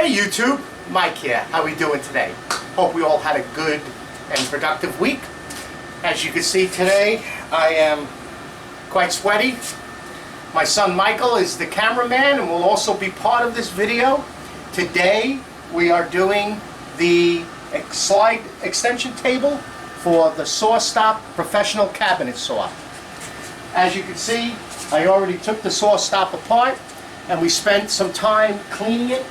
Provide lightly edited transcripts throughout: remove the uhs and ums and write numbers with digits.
Hey YouTube, Mike here. How we doing today? Hope we all had a good and productive week. As you can see today, I am quite sweaty. My son Michael is the cameraman and will also be part of this video. Today we are doing the slide extension table for the SawStop professional cabinet saw. As you can see, I already took the SawStop apart and we spent some time cleaning it,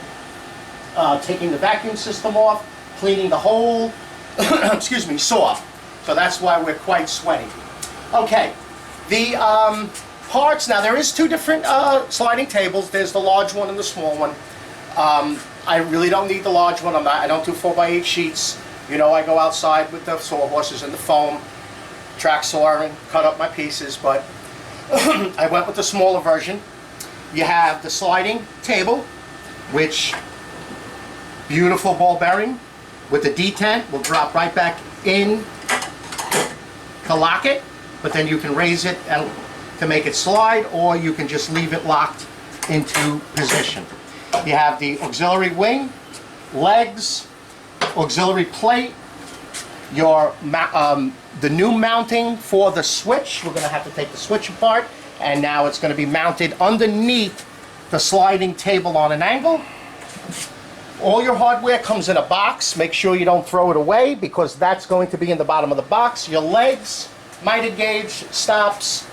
taking the vacuum system off, cleaning the whole excuse me, saw. So that's why we're quite sweaty. Okay, the parts, now there is two different sliding tables. There's the large one and the small one. I really don't need the large one. I don't do 4x8 sheets. You know, I go outside with the sawhorses and the foam, track saw and cut up my pieces, but I went with the smaller version. You have the sliding table, which beautiful ball bearing with the detent will drop right back in to lock it, but then you can raise it and to make it slide, or you can just leave it locked into position. You have the auxiliary wing, legs, auxiliary plate, your the new mounting for the switch. We're going to have to take the switch apart, and now it's going to be mounted underneath the sliding table on an angle. All your hardware comes in a box. Make sure you don't throw it away because that's going to be in the bottom of the box. Your legs, miter gauge, stops,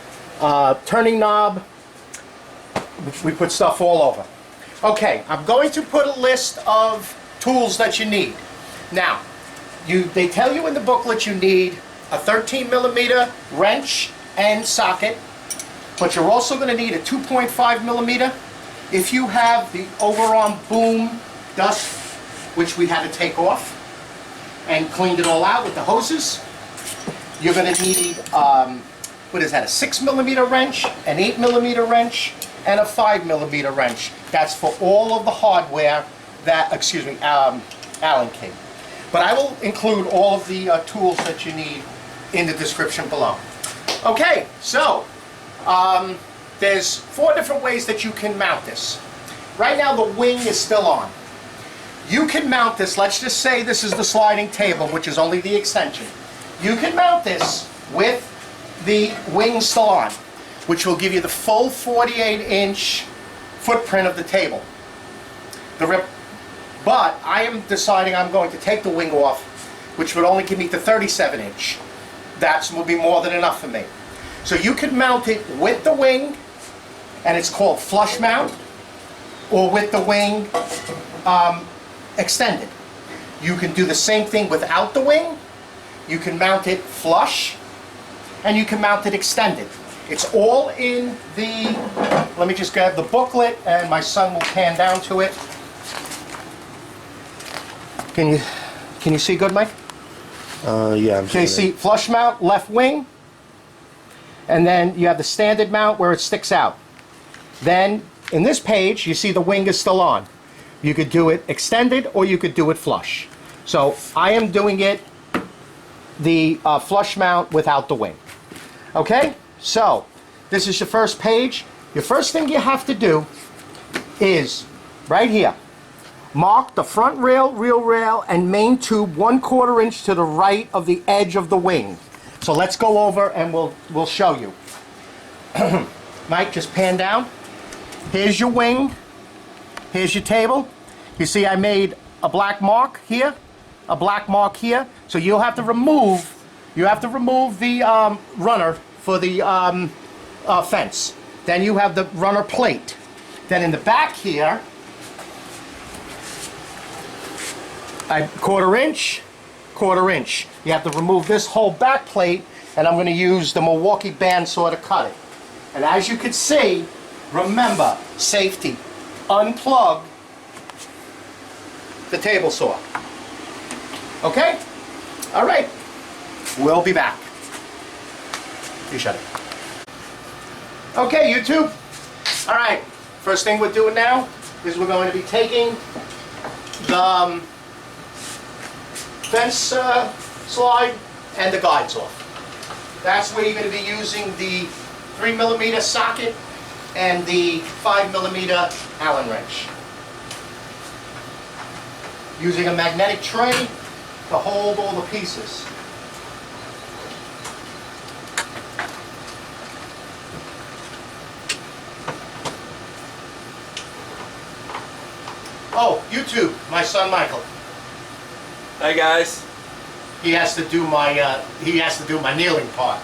turning knob. We put stuff all over. Okay, I'm going to put a list of tools that you need. Now, they tell you in the booklet you need a 13mm wrench and socket, but you're also going to need a 2.5mm. If you have the overarm boom dust, which we had to take off and cleaned it all out with the hoses, you're going to need, what is that, a 6mm wrench, an 8mm wrench, and a 5mm wrench. That's for all of the hardware that, excuse me, Allen key. But I will include all of the tools that you need in the description below. Okay, so there's 4 different ways that you can mount this. Right now the wing is still on. You can mount this, let's just say this is the sliding table, which is only the extension. You can mount this with the wing still on, which will give you the full 48-inch footprint of the table. But I am deciding I'm going to take the wing off, which would only give me the 37-inch. That will be more than enough for me. So you can mount it with the wing, and it's called flush mount, or with the wing extended. You can do the same thing without the wing. You can mount it flush, and you can mount it extended. It's all in the, let me just grab the booklet, and my son will pan down to it. Can you see good, Mike? Yeah, I'm Okay, see, flush mount, left wing, and then you have the standard mount where it sticks out. Then, in this page, you see the wing is still on. You could do it extended, or you could do it flush. So, I am doing it the flush mount without the wing. Okay? So, this is your first page. Your first thing you have to do is, right here, mark the front rail, rear rail, and main tube 1/4 inch to the right of the edge of the wing. So let's go over and we'll show you. Mike, just pan down. Here's your wing. Here's your table. You see I made a black mark here, a black mark here. So you'll have to remove, the runner for the fence. Then you have the runner plate. Then in the back here, a 1/4 inch, 1/4 inch. You have to remove this whole back plate, and I'm going to use the Milwaukee bandsaw to cut it. And as you can see, remember, safety, unplug the table saw. Okay? All right. We'll be back. You shut it. Okay, YouTube. All right. First thing we're doing now is we're going to be taking the fence slide and the guides off. That's where you're going to be using the 3mm socket and the 5mm Allen wrench. using a magnetic tray to hold all the pieces. Oh, YouTube, my son Michael. Hi guys. He has to do my kneeling part.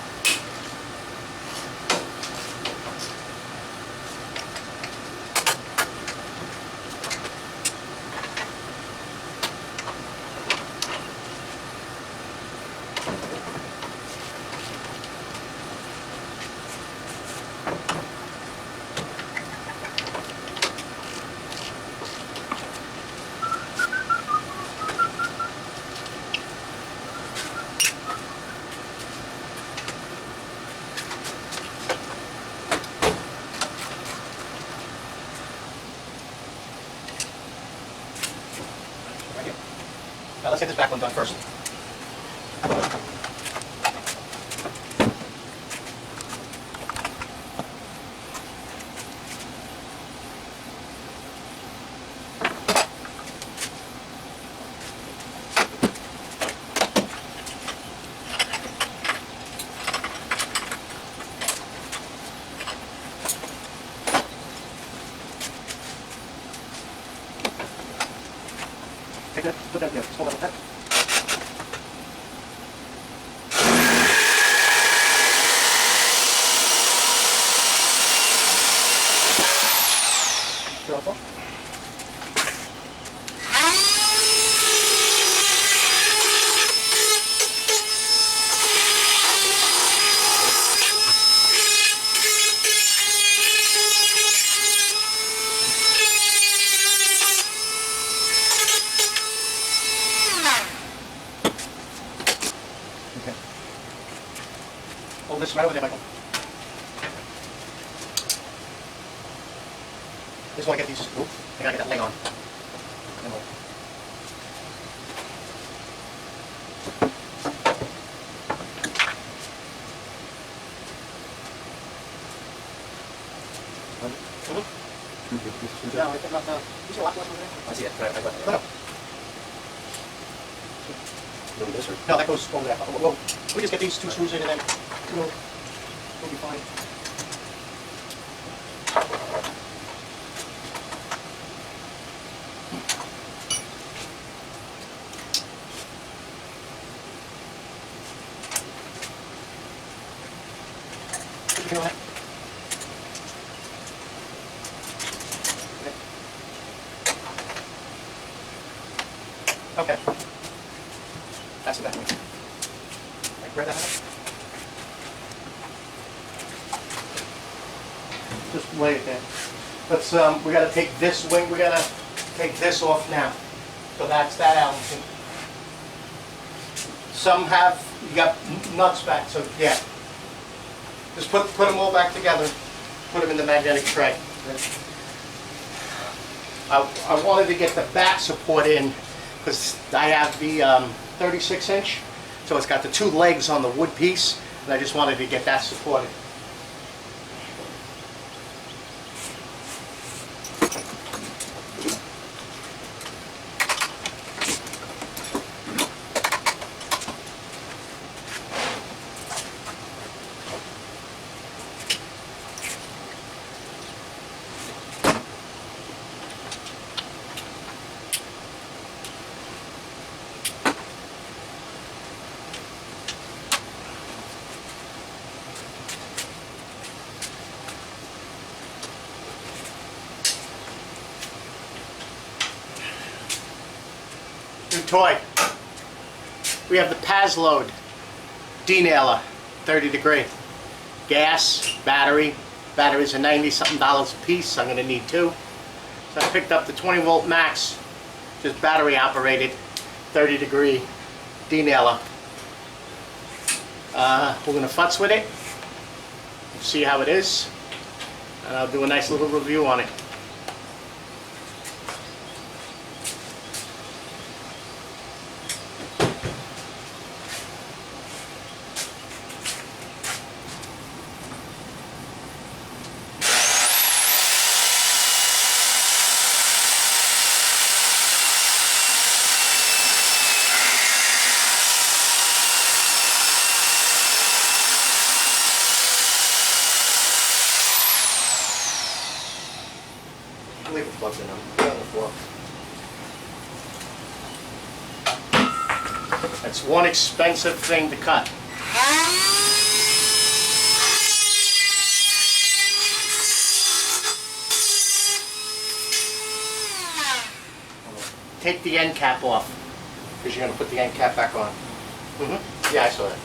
Now let's get this back one done first. Take that, put that there, just hold on with that. Drop off. Okay. Hold this right over there, Michael. Just want to get these. Oop, I gotta get that leg on. Then we'll- No, it's not. No. You see a lot left over there? I see it. Right, right, right. No, no. Doing this or? No, that goes over there. Well, we just get these two screws in and then we'll be fine. You know that? Okay. That's the back one. Like, grab that out. Just lay it there. Let's, we gotta take this wing, we gotta take this off now. So that's that out. Some have, you got nuts back, so yeah. Just put them all back together, put them in the magnetic tray. I wanted to get the back support in because I have the 36-inch, so it's got the two legs on the wood piece, and I just wanted to get that supported. New toy. We have the Pazload D-nailer, 30 degree. Gas, battery. Batteries are $90-something a piece. I'm going to need two. So I picked up the 20 volt max, just battery operated, 30 degree D-nailer. We're going to futz with it, see how it is, and I'll do a nice little review on it. can leave the plugs in them. Put it on the floor. That's one expensive thing to cut. Take the end cap off, because you're going to put the end cap back on. Yeah, I saw that.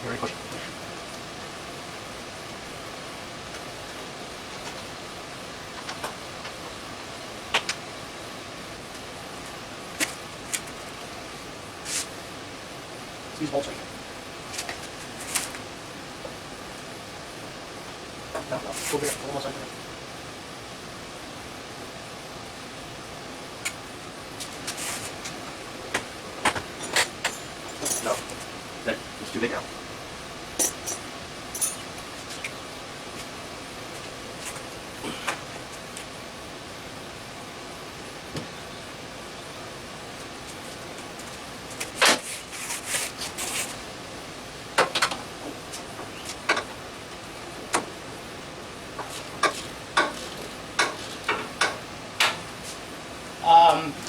Very quick. These bolts right here. No, go here. Almost like that. No, it's too big now.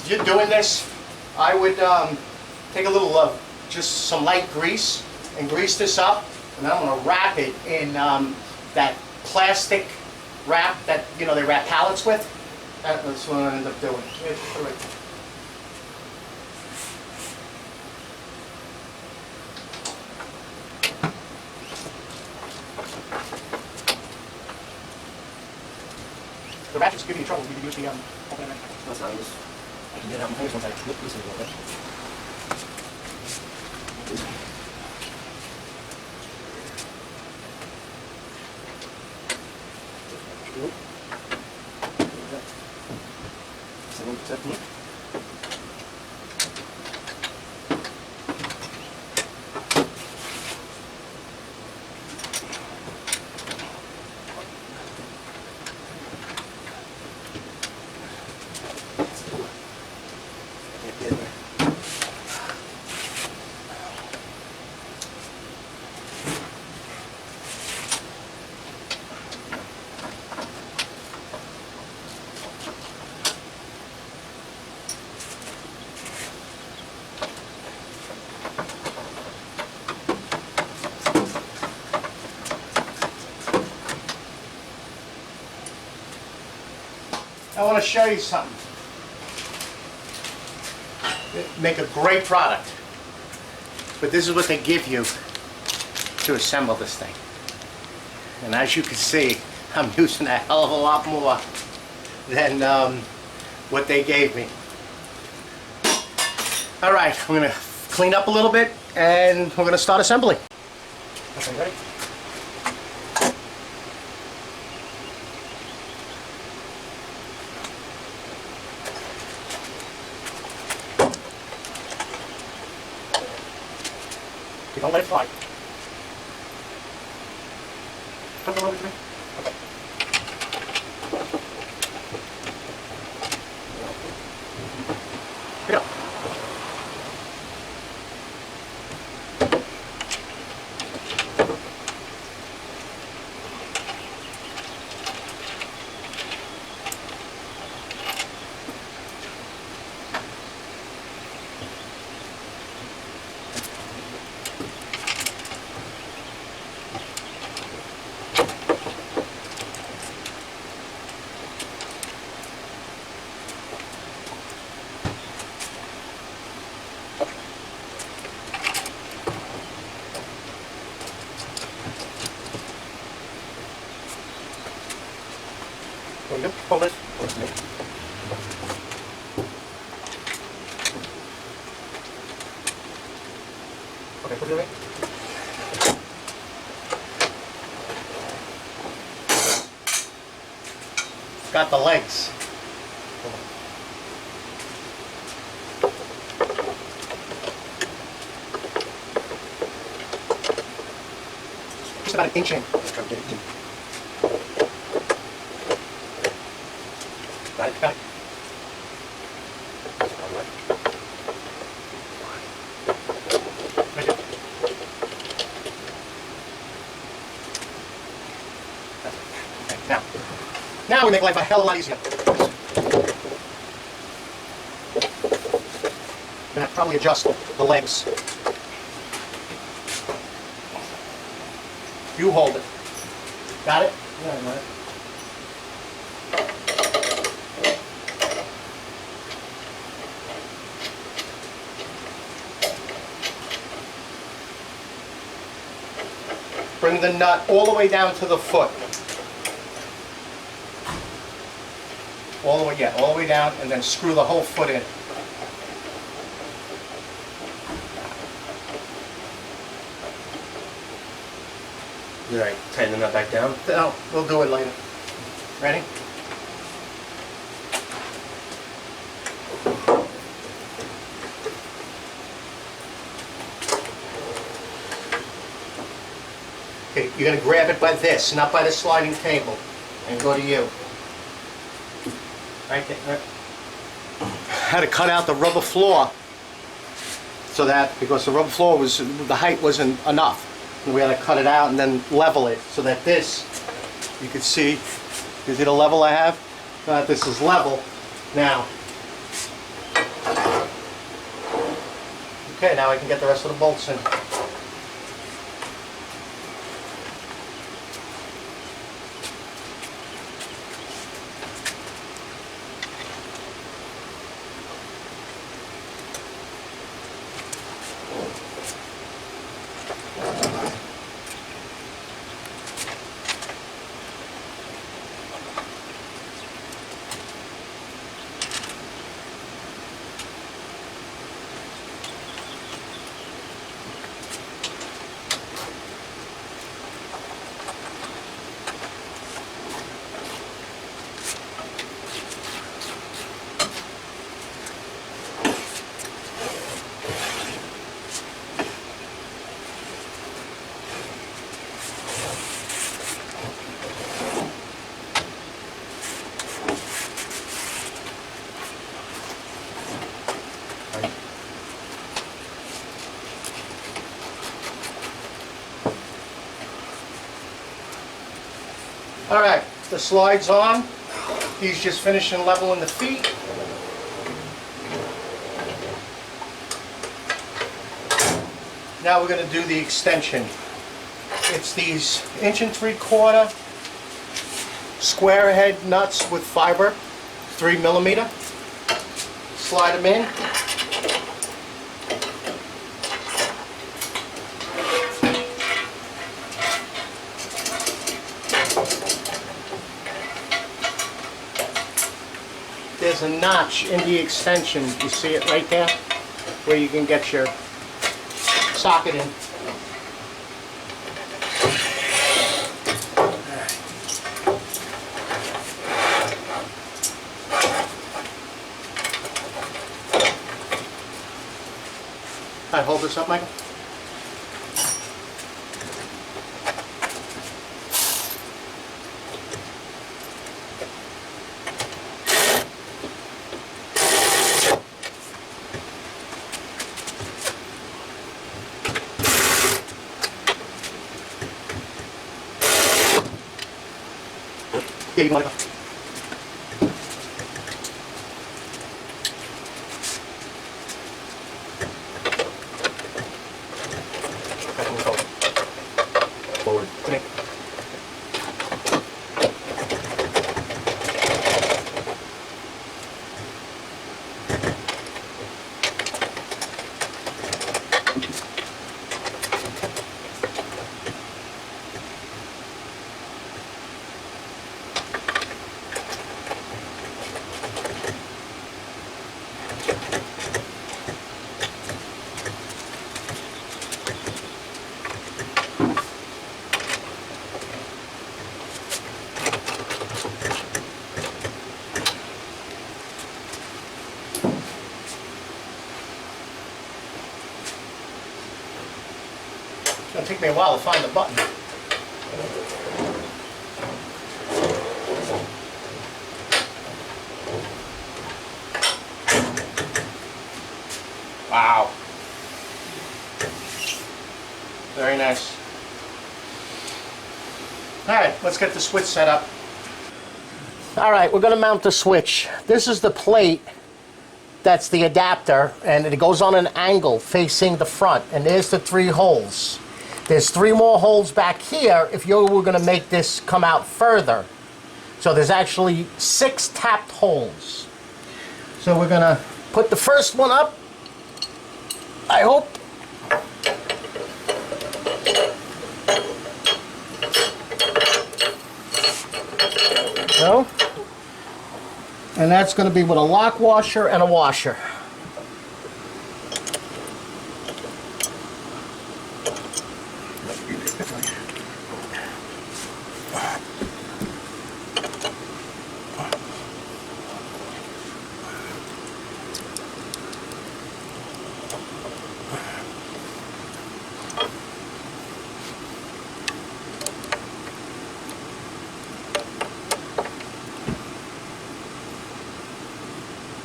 You're doing this, I would take a little just some light grease and grease this up, and then I'm going to wrap it in that plastic wrap that they wrap pallets with. That's what I end up doing. The ratchet's giving you trouble. You can use the open it. That's not this. I can get it out my fingers once I flip this a little bit. I want to show you something. Make a great product. But this is what they give you to assemble this thing. And as you can see, I'm using a hell of a lot more than what they gave me. All right, I'm going to clean up a little bit and we're going to start assembling. Okay, ready? Don't let it fly. Come over to me. Okay. Pick it up. There you go. Hold it. Okay, put it away. Got the legs. Just about an inch in. Let's try to get it in. Got it, got it. That's about right. Right there. That's it. Okay, now we make life a hell of a lot easier. Gonna have to probably adjust the legs. You hold it. Got it? Yeah, got it. Bring the nut all the way down to the foot. All the way, yeah, all the way down, and then screw the whole foot in. Did I tighten the nut back down? No, we'll do it later. Ready? Okay, you're going to grab it by this, not by the sliding table, and go to you. Right there. Right. I had to cut out the rubber floor so that, because the rubber floor was, the height wasn't enough. And we had to cut it out and then level it so that this, you can see, you see the level I have? So that this is level now. Okay, now I can get the rest of the bolts in. All right, the slide's on. He's just finishing leveling the feet. Now we're going to do the extension. It's these 1 3/4 square head nuts with fiber. 3mm. Slide them in. There's a notch in the extension, you see it right there, where you can get your socket in. All right, hold this up, Michael. Yeah, you want to go. Forward. Come here. It's going to take me a while to find the button. Wow. Very nice. All right, let's get the switch set up. All right, we're going to mount the switch. This is the plate. That's the adapter, and it goes on an angle facing the front, and there's the 3 holes. There's 3 more holes back here if you were going to make this come out further. So there's actually 6 tapped holes. So we're going to put the first one up, I hope. No. And that's going to be with a lock washer and a washer.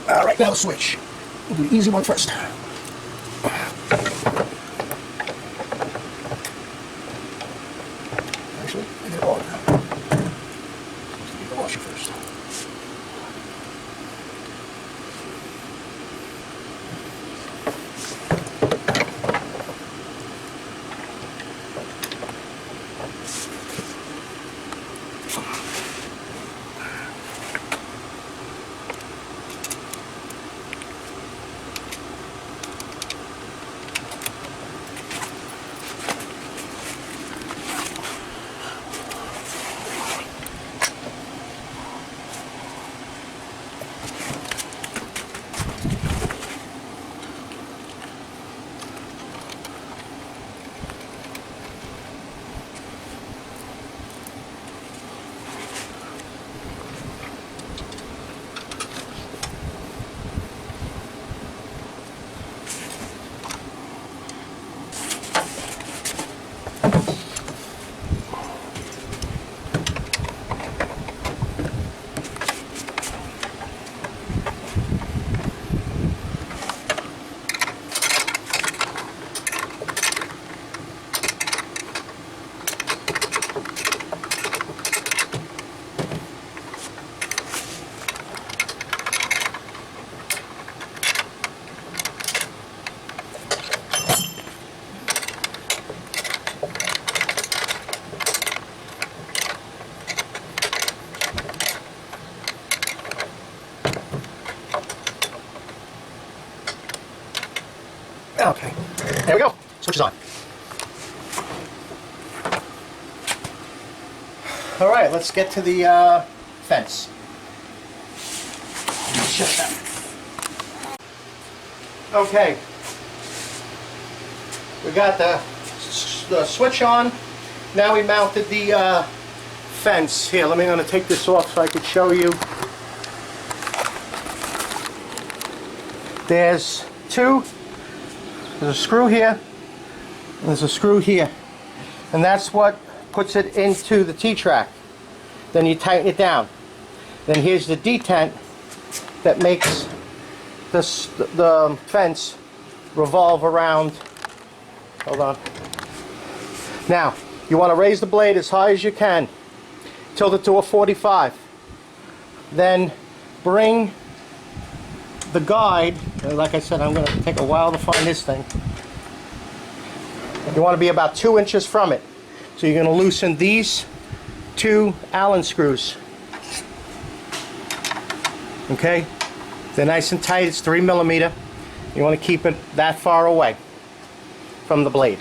All right, now switch. We'll do the easy one first. Actually, I get it all. The washer first. There we go. Switch is on. All right, let's get to the fence. Shut that. Okay. We got the switch on. Now we mounted the fence. Here, I'm going to take this off so I could show you. There's a screw here, and there's a screw here. And that's what puts it into the T-track. Then you tighten it down. Then here's the detent that makes the fence revolve around. Hold on. Now, you want to raise the blade as high as you can. Tilt it to a 45. Then bring the guide, like I said, I'm going to take a while to find this thing. You want to be about 2 inches from it. So you're going to loosen these 2 Allen screws. Okay? They're nice and tight. It's 3 millimeter. You want to keep it that far away from the blade.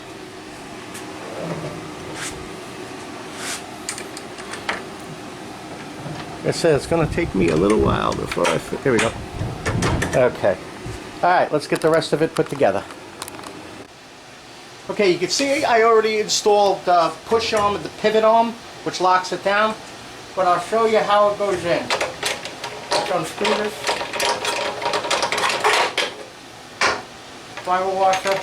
Like I said, it's going to take me a little while before I fit. Here we go. Okay. Alright, let's get the rest of it put together. Okay, you can see I already installed the push arm and the pivot arm, which locks it down. But I'll show you how it goes in. Let's unscrew this. Firewall washer.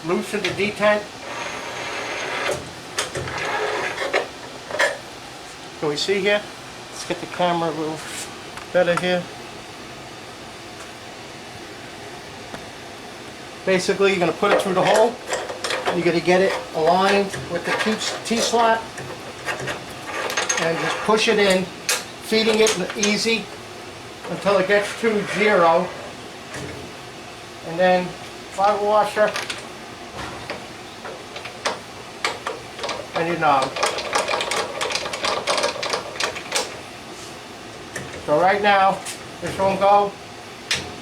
Loosen the detent. Can we see here? Let's get the camera a little better here. Basically, you're going to put it through the hole. You're going to get it aligned with the T-slot and just push it in, feeding it easy until it gets to 0. And then firewall washer and your knob. So right now, this won't go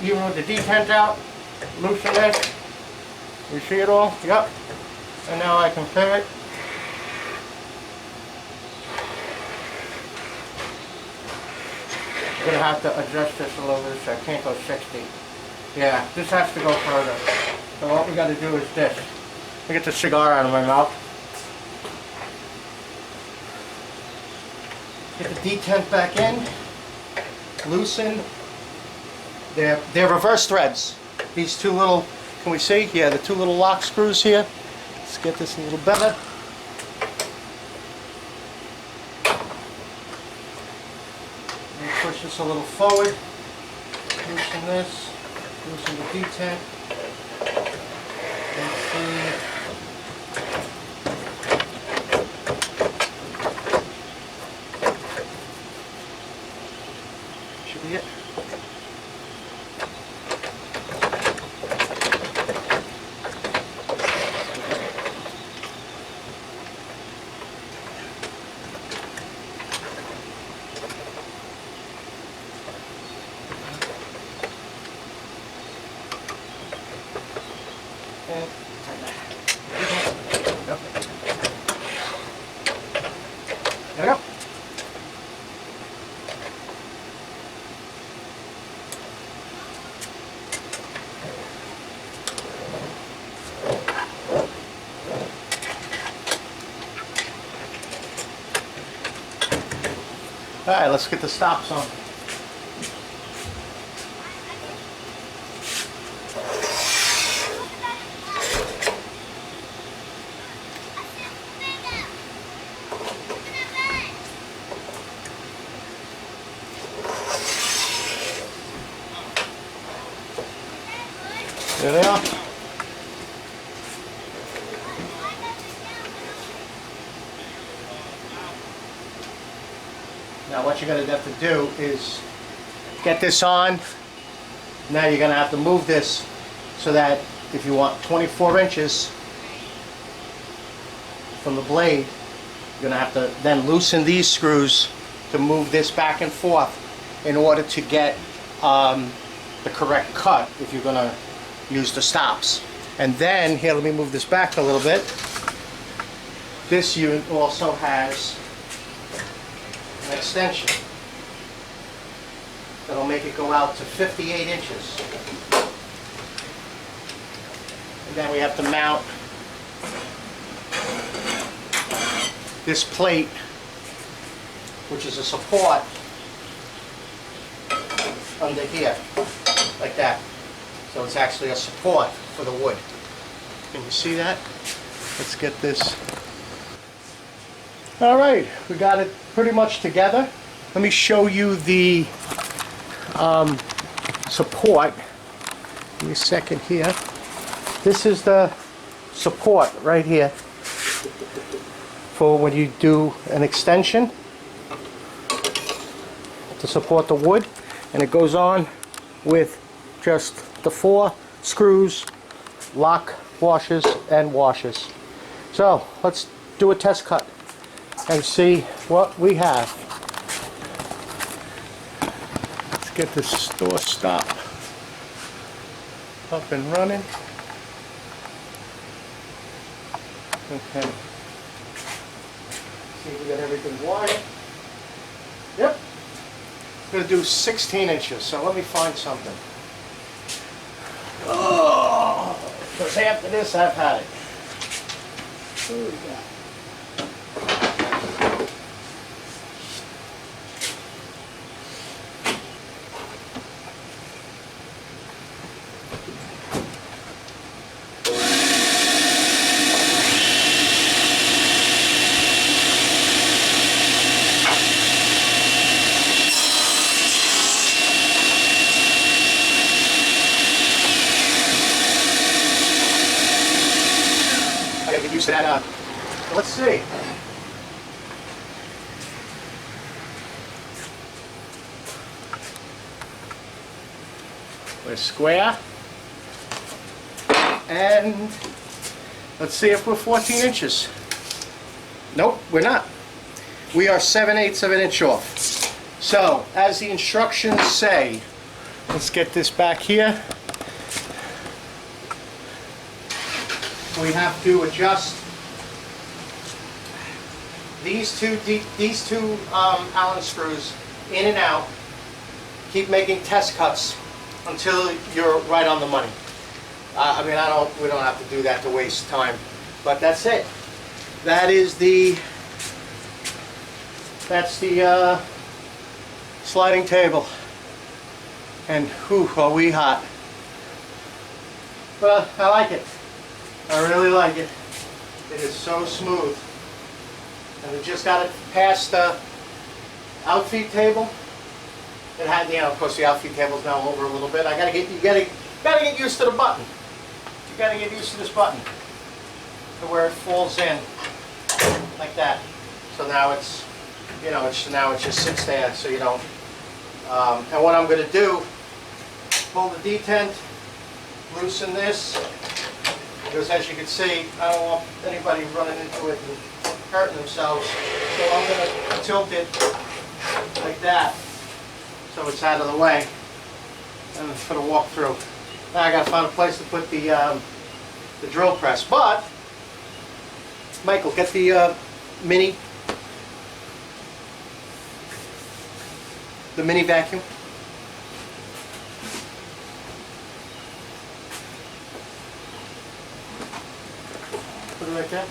even with the detent out. Loosen this. You see it all? Yep. And now I can fit it. I'm going to have to adjust this a little bit so I can't go 60. Yeah, this has to go further. So what we got to do is this. Let me get the cigar out of my mouth. Get the detent back in. Loosen. They're reverse threads. These 2 little, can we see? Yeah, the 2 little lock screws here. Let's get this a little better. Push this a little forward. Loosen this. Loosen the detent. Let's see. Should be it. There we go. All right, let's get the stops on. There they are. Now what you're going to have to do is get this on. Now you're going to have to move this so that if you want 24 inches from the blade, you're going to have to then loosen these screws to move this back and forth in order to get the correct cut if you're going to use the stops. And then, here, let me move this back a little bit. This unit also has an extension that'll make it go out to 58 inches. And then we have to mount this plate, which is a support under here, like that. So it's actually a support for the wood. Can you see that? Let's get this. All right, we got it pretty much together. Let me show you the support. Give me a second here. This is the support right here for when you do an extension to support the wood, and it goes on with just the 4 screws, lock washers and washers. So let's do a test cut and see what we have. Let's get this SawStop up and running. Okay. See if we got everything wired. Yep. I'm going to do 16 inches, so let me find something. Oh, because after this I've had it. What do we got? Get used to that. Let's see. We're square. And let's see if we're 14 inches. Nope, we're not. We are 7/8 of an inch off. So, as the instructions say, let's get this back here. We have to adjust these two Allen screws in and out. Keep making test cuts until you're right on the money. I mean, we don't have to do that to waste time, but that's it. That's the sliding table. And whew, are we hot. Well, I like it. I really like it. It is so smooth. And we just got it past the outfeed table. It had, you know, of course the outfeed table's now over a little bit. You gotta get used to the button. You gotta get used to this button, to where it falls in like that. So now it's, you know, now it just sits there, so you don't. And what I'm gonna do, pull the detent, loosen this. Because as you can see, I don't want anybody running into it and hurting themselves. So I'm going to tilt it like that, so it's out of the way, and for the walkthrough. Now I got to find a place to put the drill press. But Michael, get the mini vacuum. Put it right there.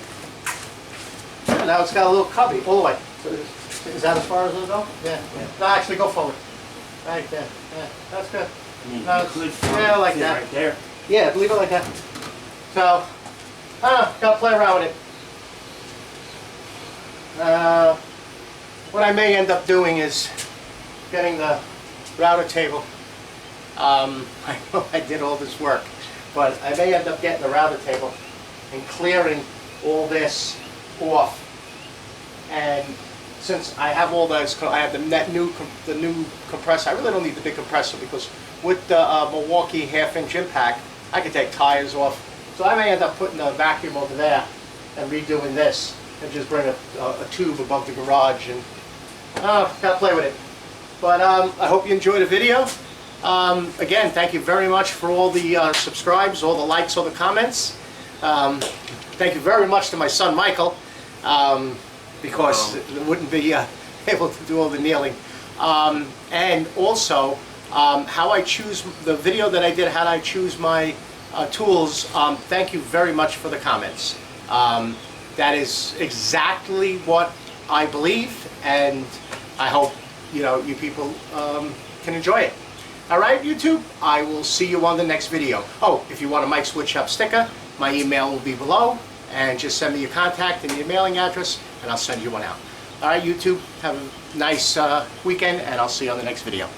Yeah, now it's got a little cubby all the way. So is that as far as it'll go? Yeah. No, actually go forward. Right there. Yeah, that's good. No, yeah, like that. Right there. Yeah, leave it like that. So, gotta play around with it. What I may end up doing is getting the router table. I know I did all this work, but I may end up getting the router table and clearing all this off. And since I have all those, I have the new compressor. I really don't need the big compressor because with the Milwaukee half-inch impact, I can take tires off. So I may end up putting a vacuum over there and redoing this and just bring a tube above the garage and gotta play with it. But I hope you enjoyed the video. Again, thank you very much for all the subscribes, all the likes, all the comments. Thank you very much to my son Michael, because it wouldn't be able to do all the kneeling. And also, how I choose the video that I did, how I choose my tools. Thank you very much for the comments. That is exactly what I believe, and I hope you people can enjoy it. All right, YouTube, I will see you on the next video. Oh, if you want a Mike Switch Up sticker, my email will be below, and just send me your contact and your mailing address, and I'll send you one out. All right, YouTube, have a nice weekend, and I'll see you on the next video.